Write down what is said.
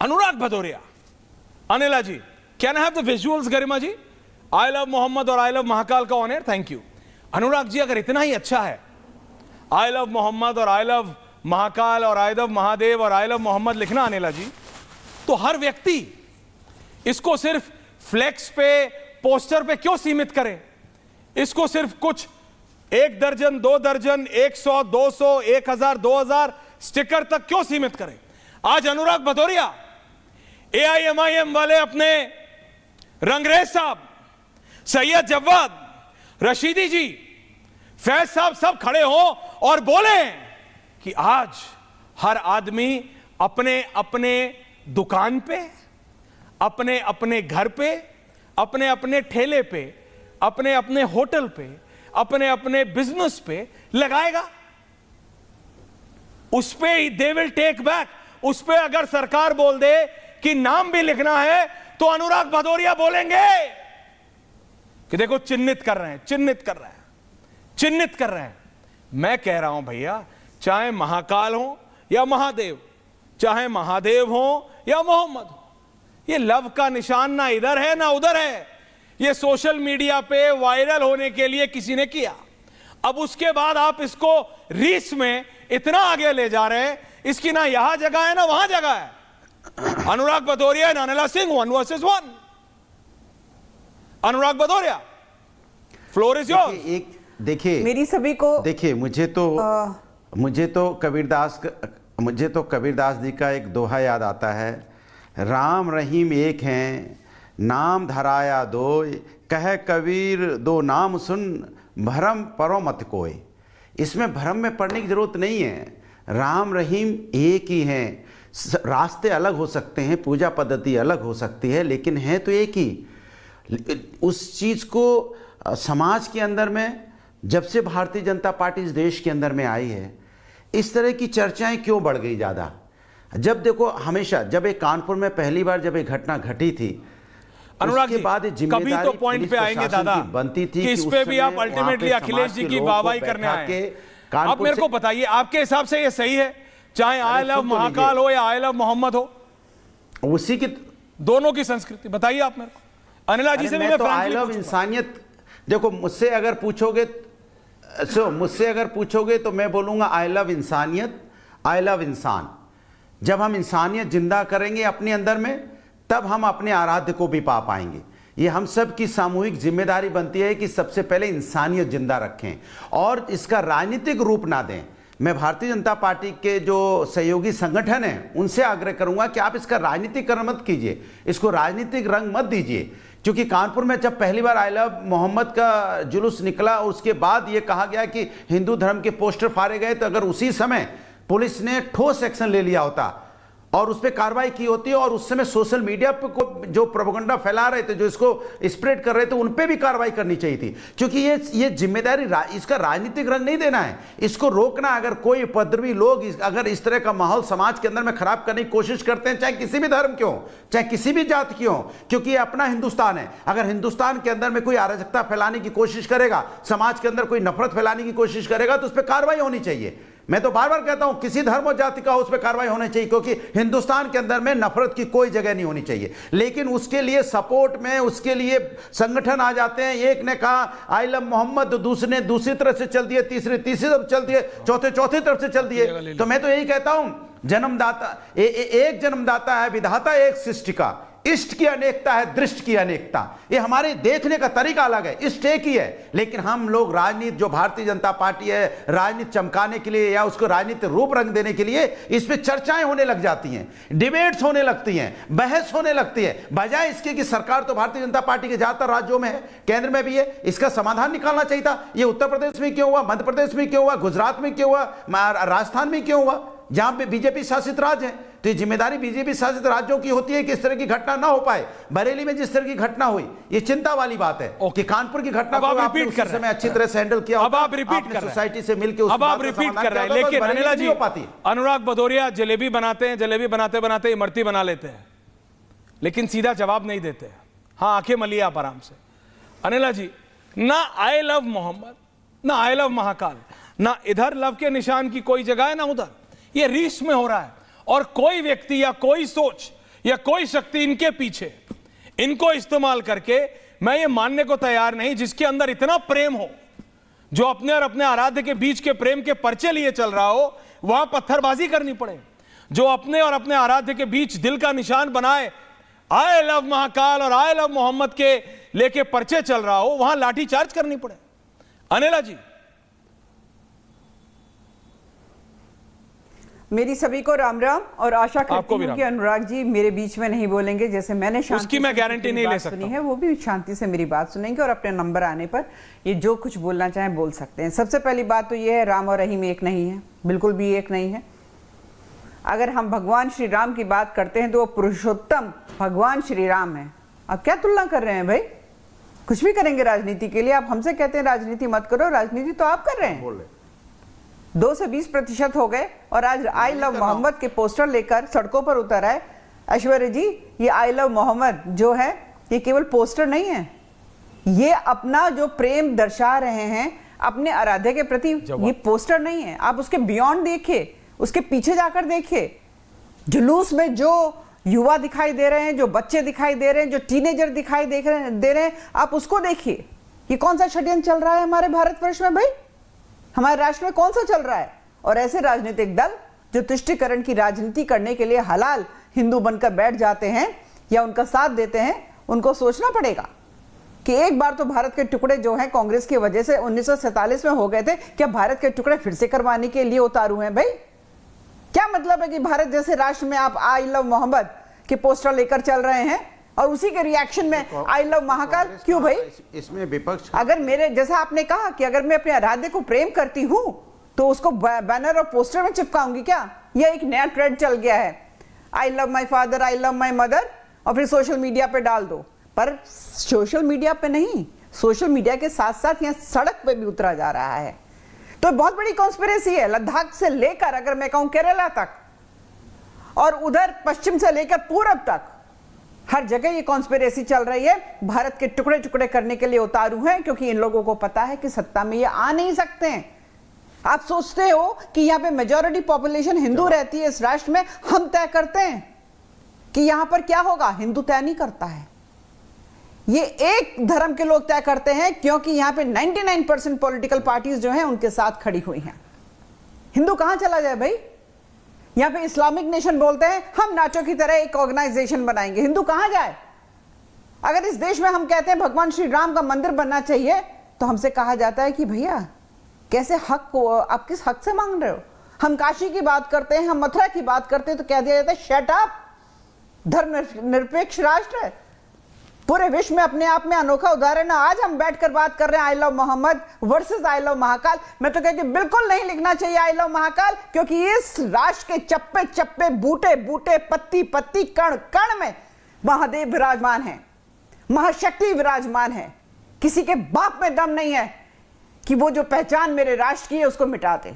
Anurag Bhadauria, Anila ji, can I have the visuals Garima ji? I love Mohammad और I love Mahakal का on air, thank you. Anurag ji अगर इतना ही अच्छा है, आई लव मोहम्मद और आई लव महाकाल और आई लव महादेव और आई लव मोहम्मद लिखना अनिला जी, तो हर व्यक्ति इसको सिर्फ फ्लेक्स पे, पोस्टर पे क्यों सीमित करे? इसको सिर्फ कुछ 1 दर्जन, 2 दर्जन, 100, 200, 1000, 2000 स्टिकर तक क्यों सीमित करें? आज अनुराग भदौरिया, AIMIM वाले अपने रंगरेज साहब, सैयद जव्वाद, रशीदी जी, फैज साहब सब खड़े हो और बोले कि आज हर आदमी अपने अपने दुकान पे, अपने अपने घर पे, अपने अपने ठेले पे, अपने अपने होटल पे, अपने अपने बिजनेस पे लगाएगा। उस पे दे विल टेक बैक। उस पे अगर सरकार बोल दे कि नाम भी लिखना है तो अनुराग भदौरिया बोलेंगे कि देखो चिन्हित कर रहे हैं, चिन्हित कर रहे हैं, चिन्हित कर रहे हैं। मैं कह रहा हूं भैया, चाहे महाकाल हो या महादेव, चाहे महादेव हो या मोहम्मद हो, ये लव का निशान ना इधर है ना उधर है। ये सोशल मीडिया पे वायरल होने के लिए किसी ने किया, अब उसके बाद आप इसको रीस में इतना आगे ले जा रहे हैं, इसकी ना यहां जगह है ना वहां जगह है। Anurag Bhadauria and Anila Singh 1 versus 1। Anurag Bhadauria, floor is yours. देखिए मेरी सभी को देखिए, मुझे तो कबीरदास जी का एक दोहा याद आता है, राम रहीम एक हैं, नाम धराया दोय, कह कबीर दो नाम सुन, भरम परो मत कोय। इसमें भरम में पड़ने की जरूरत नहीं है, राम रहीम एक ही हैं। रास्ते अलग हो सकते हैं, पूजा पद्धति अलग हो सकती है, लेकिन है तो एक ही। उस चीज़ को समाज के अंदर में, जब से भारतीय जनता पार्टी इस देश के अंदर में आई है, इस तरह की चर्चाएं क्यों बढ़ गई ज़्यादा? जब देखो, हमेशा जब एक कानपुर में पहली बार जब एक घटना घटी थी, अनुराग जी, बाद कभी तो पॉइंट पे आएंगे दादा बनती थी कि इस पे भी आप अल्टीमेटली अखिलेश जी की वाहवाही करने आए। आप मेरे को बताइए, आपके हिसाब से ये सही है, चाहे आई लव महाकाल हो या आई लव मोहम्मद हो, उसी की दोनों की संस्कृति बताइए आप मेरे को। अनिला जी से मैं तो आई लव इंसानियत, देखो मुझसे अगर पूछोगे तो मैं बोलूंगा आई लव इंसानियत, आई लव इंसान। जब हम इंसानियत जिंदा करेंगे अपने अंदर में, तब हम अपने आराध्य को भी पा पाएंगे। ये हम सब की सामूहिक जिम्मेदारी बनती है कि सबसे पहले इंसानियत जिंदा रखें और इसका राजनीतिक रूप ना दें। मैं भारतीय जनता पार्टी के जो सहयोगी संगठन हैं उनसे आग्रह करूंगा कि आप इसका राजनीतिकरण मत कीजिए, इसको राजनीतिक रंग मत दीजिए। क्योंकि कानपुर में जब पहली बार आई लव मोहम्मद का जुलूस निकला, उसके बाद ये कहा गया कि हिंदू धर्म के पोस्टर फाड़े गए, तो अगर उसी समय पुलिस ने ठोस एक्शन ले लिया होता और उस पर कार्रवाई की होती, और उस समय सोशल मीडिया पे को जो प्रोपेगेंडा फैला रहे थे, जो इसको स्प्रेड कर रहे थे, उन पे भी कार्रवाई करनी चाहिए थी। क्योंकि ये जिम्मेदारी, इसका राजनीतिक रंग नहीं देना है, इसको रोकना। अगर कोई उपद्रवी लोग अगर इस तरह का माहौल समाज के अंदर में खराब करने की कोशिश करते हैं, चाहे किसी भी धर्म के हो, चाहे किसी भी जाति के हो, क्योंकि ये अपना हिंदुस्तान है। अगर हिंदुस्तान के अंदर में कोई अराजकता फैलाने की कोशिश करेगा, समाज के अंदर कोई नफरत फैलाने की कोशिश करेगा, तो उस पर कार्रवाई होनी चाहिए। मैं तो बार बार कहता हूं, किसी धर्म और जाति का हो, उस पर कार्रवाई होनी चाहिए, क्योंकि हिंदुस्तान के अंदर में नफरत की कोई जगह नहीं होनी चाहिए। लेकिन उसके लिए सपोर्ट में, उसके लिए संगठन आ जाते हैं। एक ने कहा आई लव मोहम्मद, तो दूसरे ने दूसरी तरफ से चल दिए, तीसरी तरफ चल दिए, चौथी तरफ से चल दिए। तो मैं तो यही कहता हूं, जन्मदाता एक जन्मदाता है, विधाता एक सृष्टि का, इष्ट की अनेकता है, दृष्ट की अनेकता। ये हमारे देखने का तरीका अलग है, इष्ट एक ही है, लेकिन हम लोग राजनीति, जो भारतीय जनता पार्टी है, राजनीति चमकाने के लिए या उसको राजनीतिक रूप रंग देने के लिए इस पे चर्चाएं होने लग जाती हैं, डिबेट्स होने लगती हैं, बहस होने लगती है, बजाय इसके कि सरकार तो भारतीय जनता पार्टी के ज्यादातर राज्यों में है, केंद्र में भी है, इसका समाधान निकालना चाहिए था। ये उत्तर प्रदेश में क्यों हुआ, मध्य प्रदेश में क्यों हुआ, गुजरात में क्यों हुआ, राजस्थान में क्यों हुआ, जहां पे बीजेपी शासित राज्य है? तो ये जिम्मेदारी बीजेपी शासित राज्यों की होती है कि इस तरह की घटना ना हो पाए। बरेली में जिस तरह की घटना हुई, ये चिंता वाली बात है कि कानपुर की घटना को आपने उस समय अच्छी तरह से हैंडल किया, अब आप रिपीट कर रहे हैं, सोसाइटी से मिलकर अब आप रिपीट कर रहे हैं। लेकिन अनिला जी, अनुराग भदौरिया जलेबी बनाते हैं, जलेबी बनाते बनाते इमरती बना लेते हैं, लेकिन सीधा जवाब नहीं देते। हाँ, आंखें मलिए आप आराम से। अनिला जी, ना आई लव मोहम्मद, ना आई लव महाकाल, ना इधर लव के निशान की कोई जगह है, ना उधर। ये रीस में हो रहा है, और कोई व्यक्ति या कोई सोच या कोई शक्ति इनके पीछे, इनको इस्तेमाल करके मैं ये मानने को तैयार नहीं, जिसके अंदर इतना प्रेम हो, जो अपने और अपने आराध्य के बीच के प्रेम के पर्चे लिए चल रहा हो, वहां पत्थरबाजी करनी पड़े। जो अपने और अपने आराध्य के बीच दिल का निशान बनाए, आई लव महाकाल और आई लव मोहम्मद के लेके पर्चे चल रहा हो, वहां लाठीचार्ज करनी पड़े। अनिला जी, मेरी सभी को राम राम, और आशा करती हूँ कि अनुराग जी मेरे बीच में नहीं बोलेंगे। जैसे मैंने शांति उसकी मैं गारंटी नहीं ले सकता सुनी है, वो भी शांति से मेरी बात सुनेंगे और अपने नंबर आने पर ये जो कुछ बोलना चाहें बोल सकते हैं। सबसे पहली बात तो ये है, राम और रहीम एक नहीं है, बिल्कुल भी एक नहीं है। अगर हम भगवान श्री राम की बात करते हैं तो वो पुरुषोत्तम भगवान श्री राम है। अब क्या तुलना कर रहे हैं भाई? कुछ भी करेंगे राजनीति के लिए, आप हमसे कहते हैं राजनीति मत करो, राजनीति तो आप कर रहे हैं। 2 से 20% हो गए और आज आई लव मोहम्मद के पोस्टर लेकर सड़कों पर उतर आए। ऐश्वर्या जी, ये आई लव मोहम्मद जो है ये केवल पोस्टर नहीं है, ये अपना जो प्रेम दर्शा रहे हैं अपने आराध्य के प्रति। ये पोस्टर नहीं है, आप उसके बियॉन्ड देखिए, उसके पीछे जाकर देखिए। जुलूस में जो युवा दिखाई दे रहे हैं, जो बच्चे दिखाई दे रहे हैं, जो टीनेजर दिखाई दे रहे हैं, आप उसको देखिए। ये कौन सा षड्यंत्र चल रहा है हमारे भारतवर्ष में भाई? हमारे राष्ट्र में कौन सा चल रहा है? और ऐसे राजनीतिक दल जो तुष्टीकरण की राजनीति करने के लिए हलाल हिंदू बनकर बैठ जाते हैं या उनका साथ देते हैं, उनको सोचना पड़ेगा कि एक बार तो भारत के टुकड़े जो हैं कांग्रेस की वजह से 1947 में हो गए थे, क्या भारत के टुकड़े फिर से करवाने के लिए उतारू हैं भाई? क्या मतलब है कि भारत जैसे राष्ट्र में आप आई लव मोहम्मद के पोस्टर लेकर चल रहे हैं और उसी के रिएक्शन में आई लव महाकाल? क्यों भाई? इसमें विपक्ष, अगर मेरे जैसा आपने कहा कि अगर मैं अपने आराध्य को प्रेम करती हूं तो उसको बैनर और पोस्टर में चिपकाऊंगी क्या? यह एक नया ट्रेंड चल गया है, I love my father, I love my mother, और फिर सोशल मीडिया पे डाल दो। पर सोशल मीडिया पे नहीं, सोशल मीडिया के साथ साथ यहाँ सड़क पे भी उतरा जा रहा है। तो बहुत बड़ी कॉन्स्पिरेसी है, लद्दाख से लेकर अगर मैं कहूं केरला तक और उधर पश्चिम से लेकर पूरब तक हर जगह ये कॉन्स्पिरेसी चल रही है। भारत के टुकड़े टुकड़े करने के लिए उतारू हैं, क्योंकि इन लोगों को पता है कि सत्ता में ये आ नहीं सकते हैं। आप सोचते हो कि यहाँ पे मेजॉरिटी पॉपुलेशन हिंदू रहती है इस राष्ट्र में, हम तय करते हैं कि यहां पर क्या होगा? हिंदू तय नहीं करता है, ये एक धर्म के लोग तय करते हैं, क्योंकि यहां पे 99% पॉलिटिकल पार्टीज जो हैं उनके साथ खड़ी हुई हैं। हिंदू कहां चला जाए भाई? यहां पे इस्लामिक नेशन बोलते हैं हम नाचो की तरह एक ऑर्गेनाइजेशन बनाएंगे, हिंदू कहां जाए? अगर इस देश में हम कहते हैं भगवान श्री राम का मंदिर बनना चाहिए, तो हमसे कहा जाता है कि भैया कैसे हक को आप किस हक से मांग रहे हो? हम काशी की बात करते हैं, हम मथुरा की बात करते हैं तो कह दिया जाता है शट अप, धर्म निरपेक्ष राष्ट्र है। पूरे विश्व में अपने आप में अनोखा उदाहरण है। आज हम बैठकर बात कर रहे हैं I love Mohammad versus I love Mahakal. मैं तो कहती हूं बिल्कुल नहीं लिखना चाहिए आई लव महाकाल, क्योंकि इस राष्ट्र के चप्पे चप्पे, बूटे बूटे, पत्ती पत्ती, कण कण में महादेव विराजमान है, महाशक्ति विराजमान है। किसी के बाप में दम नहीं है कि वो जो पहचान मेरे राष्ट्र की है उसको मिटा दे।